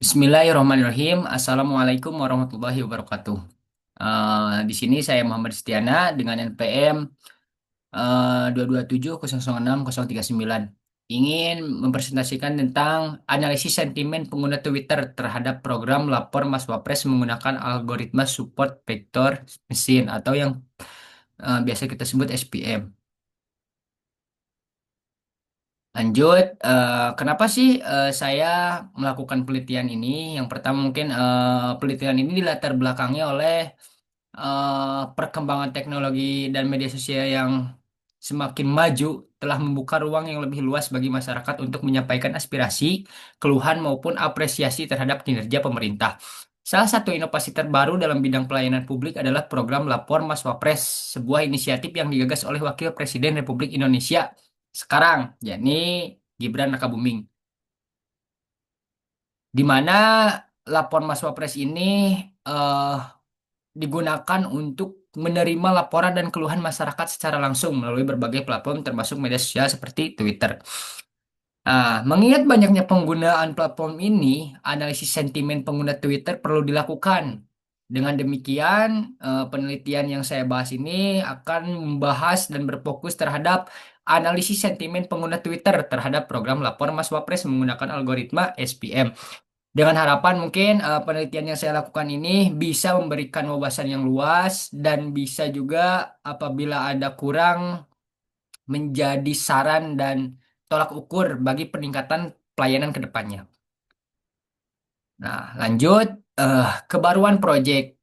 Bismillahirrahmanirrahim. Assalamualaikum warahmatullahi wabarakatuh. Di sini saya Muhammad Setiana dengan NPM 227006039. Ingin mempresentasikan tentang analisis sentimen pengguna Twitter terhadap program lapor Mas Wapres menggunakan algoritma support vector machine atau yang biasa kita sebut SPM. Lanjut, kenapa sih saya melakukan penelitian ini? Yang pertama mungkin penelitian ini dilatar belakangi oleh perkembangan teknologi dan media sosial yang semakin maju telah membuka ruang yang lebih luas bagi masyarakat untuk menyampaikan aspirasi, keluhan maupun apresiasi terhadap kinerja pemerintah. Salah satu inovasi terbaru dalam bidang pelayanan publik adalah program Lapor Mas Wapres, sebuah inisiatif yang digagas oleh Wakil Presiden Republik Indonesia sekarang, yakni Gibran Rakabuming, di mana Lapor Mas Wapres ini eh, digunakan untuk menerima laporan dan keluhan masyarakat secara langsung melalui berbagai platform termasuk media sosial seperti Twitter. Mengingat banyaknya penggunaan platform ini, analisis sentimen pengguna Twitter perlu dilakukan. Dengan demikian, penelitian yang saya bahas ini akan membahas dan berfokus terhadap analisis sentimen pengguna Twitter terhadap program lapor Mas Wapres menggunakan algoritma SPM. Dengan harapan mungkin penelitian yang saya lakukan ini bisa memberikan wawasan yang luas dan bisa juga apabila ada kurang menjadi saran dan tolak ukur bagi peningkatan pelayanan ke depannya. Nah, lanjut kebaruan proyek.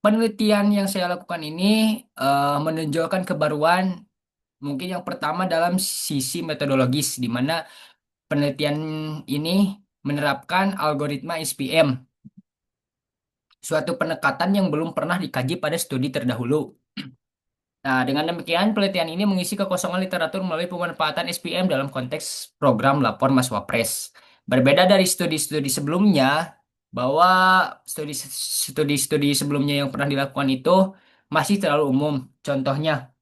Penelitian yang saya lakukan ini menonjolkan kebaruan mungkin yang pertama dalam sisi metodologis di mana penelitian ini menerapkan algoritma SPM, suatu pendekatan yang belum pernah dikaji pada studi terdahulu. Nah, dengan demikian, penelitian ini mengisi kekosongan literatur melalui pemanfaatan SPM dalam konteks program lapor Mas Wapres. Berbeda dari studi-studi sebelumnya, bahwa studi-studi sebelumnya yang pernah dilakukan itu masih terlalu umum. Contohnya,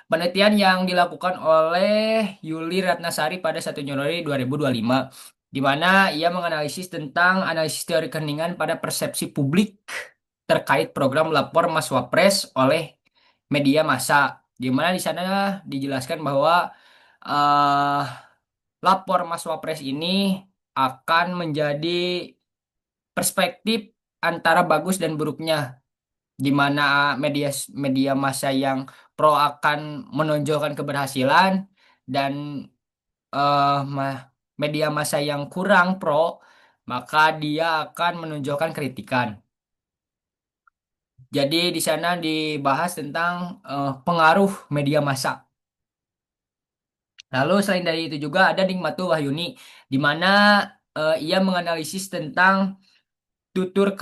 penelitian yang dilakukan oleh Yuli Ratnasari pada 1 Januari 2025, di mana ia menganalisis tentang analisis teori keheningan pada persepsi publik terkait program lapor Mas Wapres oleh media massa, di mana di sana dijelaskan bahwa eh, lapor Mas Wapres ini akan menjadi perspektif antara bagus dan buruknya, di mana media media massa yang pro akan menonjolkan keberhasilan dan eh, ma- media massa yang kurang pro maka dia akan menonjolkan kritikan. Jadi di sana dibahas tentang pengaruh media massa. Lalu selain dari itu juga ada Nikmatul Wahyuni, di mana ia menganalisis tentang tutur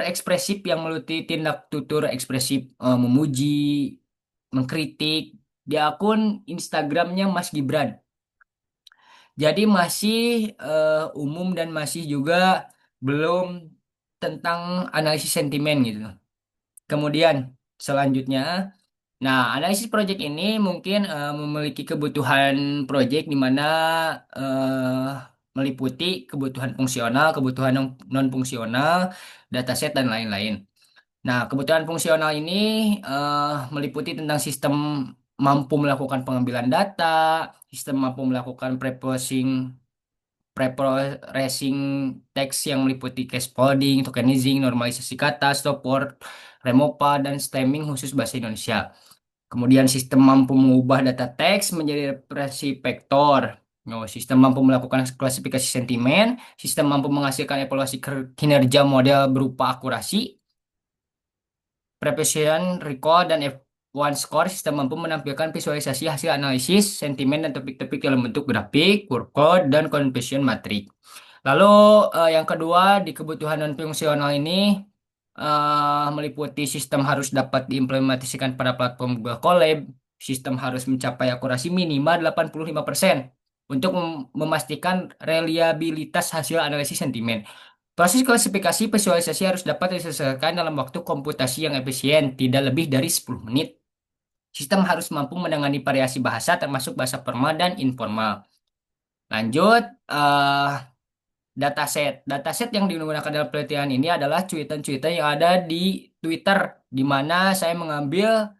ekspresif yang meliputi tindak tutur ekspresif memuji, mengkritik di akun Instagramnya Mas Gibran. Jadi masih umum dan masih juga belum tentang analisis sentimen gitu. Kemudian selanjutnya, nah, analisis project ini mungkin memiliki kebutuhan project di mana meliputi kebutuhan fungsional, kebutuhan non-fungsional, dataset, dan lain-lain. Nah, kebutuhan fungsional ini meliputi tentang sistem mampu melakukan pengambilan data, sistem mampu melakukan preprocessing teks yang meliputi case folding, tokenizing, normalisasi kata, stop word, remopa, dan stemming khusus bahasa Indonesia. Kemudian sistem mampu mengubah data teks menjadi referensi vektor. Oh, sistem mampu melakukan klasifikasi sentimen, sistem mampu menghasilkan evaluasi kinerja model berupa akurasi, precision, recall, dan F1 score. Sistem mampu menampilkan visualisasi hasil analisis sentimen dan topik-topik dalam bentuk grafik, word cloud, dan conversion matrix. Lalu yang kedua di kebutuhan non fungsional ini meliputi sistem harus dapat diimplementasikan pada platform Google Colab, sistem harus mencapai akurasi minimal 85% untuk memastikan reliabilitas hasil analisis sentimen. Proses klasifikasi visualisasi harus dapat diselesaikan dalam waktu komputasi yang efisien, tidak lebih dari 10 menit. Sistem harus mampu menangani variasi bahasa termasuk bahasa formal dan informal. Lanjut, dataset. Dataset yang digunakan dalam penelitian ini adalah cuitan-cuitan yang ada di Twitter, di mana saya mengambil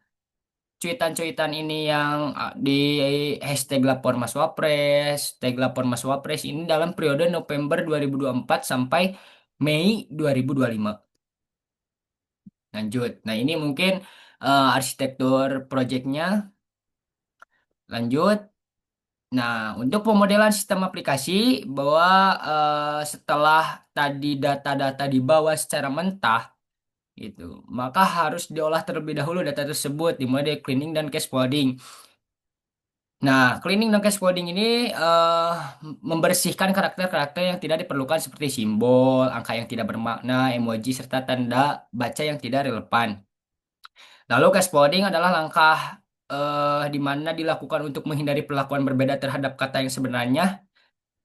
cuitan-cuitan ini yang di hashtag lapor Mas Wapres, tag lapor Mas Wapres ini dalam periode November 2024 sampai Mei 2025. Lanjut. Nah, ini mungkin arsitektur proyeknya. Lanjut. Nah, untuk pemodelan sistem aplikasi, bahwa setelah tadi data-data dibawa secara mentah, gitu, maka harus diolah terlebih dahulu data tersebut, dimulai dari cleaning dan cascading. Nah, cleaning dan cascading ini membersihkan karakter-karakter yang tidak diperlukan seperti simbol, angka yang tidak bermakna, emoji, serta tanda baca yang tidak relevan. Lalu cascading adalah langkah di mana dilakukan untuk menghindari perlakuan berbeda terhadap kata yang sebenarnya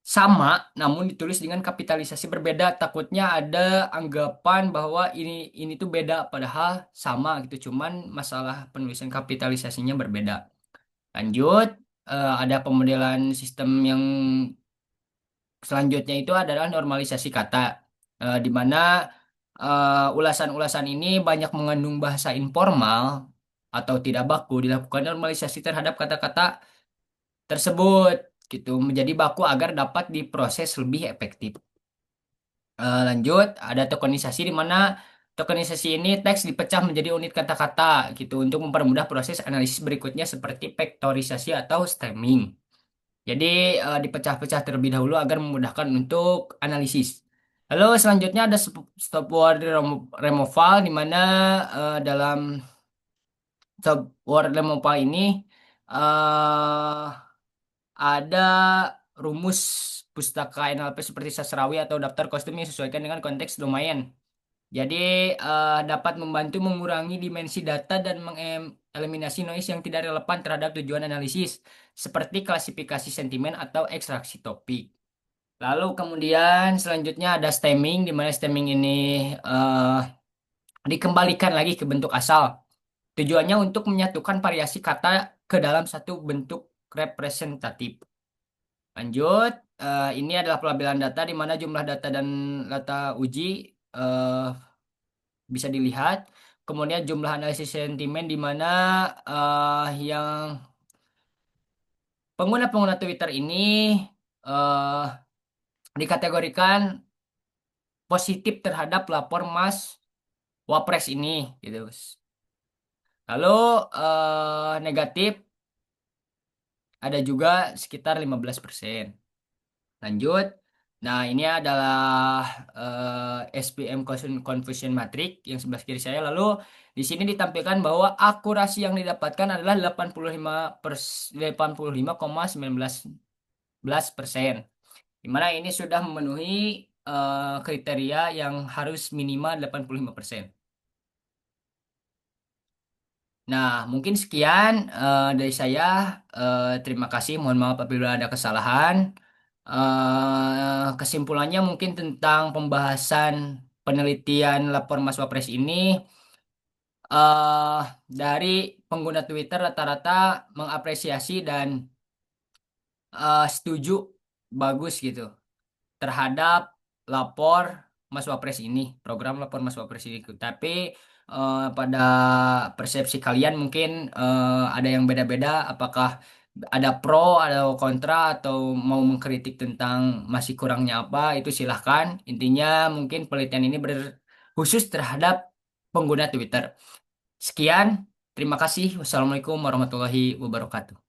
sama, namun ditulis dengan kapitalisasi berbeda. Takutnya ada anggapan bahwa ini tuh beda, padahal sama gitu. Cuman masalah penulisan kapitalisasinya berbeda. Lanjut, ada pemodelan sistem yang selanjutnya itu adalah normalisasi kata, di mana ulasan-ulasan ini banyak mengandung bahasa informal atau tidak baku. Dilakukan normalisasi terhadap kata-kata tersebut gitu menjadi baku agar dapat diproses lebih efektif. Lanjut, ada tokenisasi di mana tokenisasi ini teks dipecah menjadi unit kata-kata gitu untuk mempermudah proses analisis berikutnya seperti vektorisasi atau stemming. Jadi dipecah-pecah terlebih dahulu agar memudahkan untuk analisis. Lalu selanjutnya ada stop word removal di mana dalam stop word removal ini eh ada rumus pustaka NLP seperti sastrawi atau daftar kostum yang disesuaikan dengan konteks domain. Jadi dapat membantu mengurangi dimensi data dan mengeliminasi noise yang tidak relevan terhadap tujuan analisis, seperti klasifikasi sentimen atau ekstraksi topik. Lalu kemudian selanjutnya ada stemming, di mana stemming ini eh, dikembalikan lagi ke bentuk asal. Tujuannya untuk menyatukan variasi kata ke dalam satu bentuk representatif. Lanjut, ini adalah pelabelan data di mana jumlah data dan data uji eh, bisa dilihat. Kemudian jumlah analisis sentimen di mana yang pengguna-pengguna Twitter ini eh, dikategorikan positif terhadap lapor Mas Wapres ini, gitu. Lalu negatif ada juga sekitar 15%. Lanjut. Nah, ini adalah SPM Confusion Matrix yang sebelah kiri saya. Lalu di sini ditampilkan bahwa akurasi yang didapatkan adalah 85,19%. Di mana ini sudah memenuhi kriteria yang harus minimal 85%. Nah, mungkin sekian dari saya. Terima kasih. Mohon maaf apabila ada kesalahan. Kesimpulannya mungkin tentang pembahasan penelitian lapor Mas Wapres ini, eh dari pengguna Twitter rata-rata mengapresiasi dan setuju, bagus gitu, terhadap lapor Mas Wapres ini, program lapor Mas Wapres ini. Tapi pada persepsi kalian mungkin ada yang beda-beda, apakah ada pro atau kontra atau mau mengkritik tentang masih kurangnya apa, itu silahkan. Intinya mungkin penelitian ini khusus terhadap pengguna Twitter. Sekian, terima kasih. Wassalamualaikum warahmatullahi wabarakatuh.